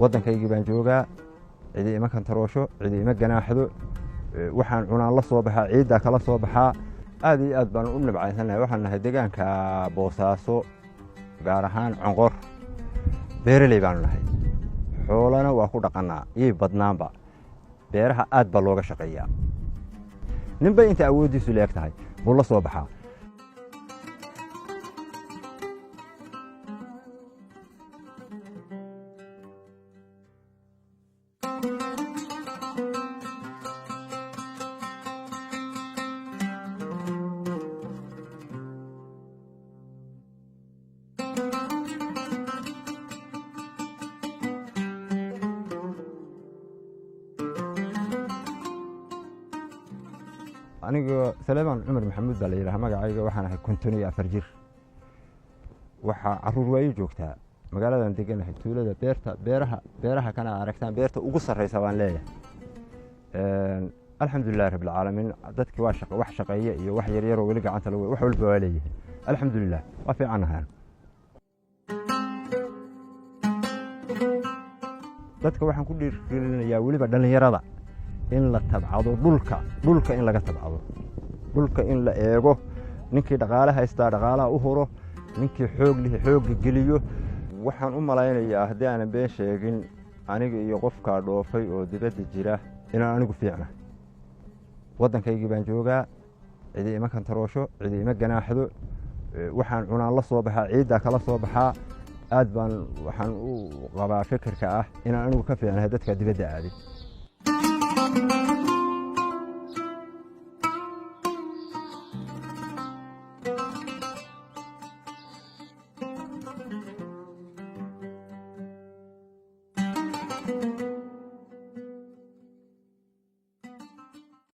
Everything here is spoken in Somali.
waddankaygii baan joogaa, cidi ima kantaroosho, cidi ima ganaaxdo, waxaan cunaan la soo baxaa, ciiddaa kala soo baxaa. aad iyo aad baan u nabcaysanahay. waxaan nahay deegaanka Boosaaso, gaar ahaan Conqor. beeraley baanu nahay, xoolana waa ku dhaqannaa, iyo badnaanba beeraha aad baa looga shaqeeyaa. ninba inta awooddiisu leeg tahay buu la soo baxaa. aniga Salebaan Cumar Maxamuud baa la yiraahdaa magacayga. waxaan ahay 54 jir. waxa caruur way joogtaa magaaladan deganahay, tuulada beeraha kana aragtaan beerta ugu sareysa baan leeyahay. alxamdulillaah rabbil caalamiin. dadkii waa wax shaqeeya iyo wax yar yar oo weli gacanta lagu wax walba waa leeyahay. alxamdulillaah waa fiicanahay. dadka waxaan ku dhiirigelinayaa weliba dhalinyarada in la tabcado dhulka in laga tabcado, dhulka in la eego. ninkii dhaqaale haystaa dhaqaalaha u horo, ninkii xoog leh xoog geliyo. waxaan u malaynayaa haddii aan been sheegin, aniga iyo qofka dhoofay oo dibadda jira inaan anigu fiicna. waddankaygii baan joogaa, cidi ima kantaroosho, cidi ima ganaaxdo, waxaan cunaan la soo baxaa, ciiddaa kala soo baxaa. aad baan waxaan u qabaa fikirka ah inaan anigu ka fiicnahay dadka dibadda aaday.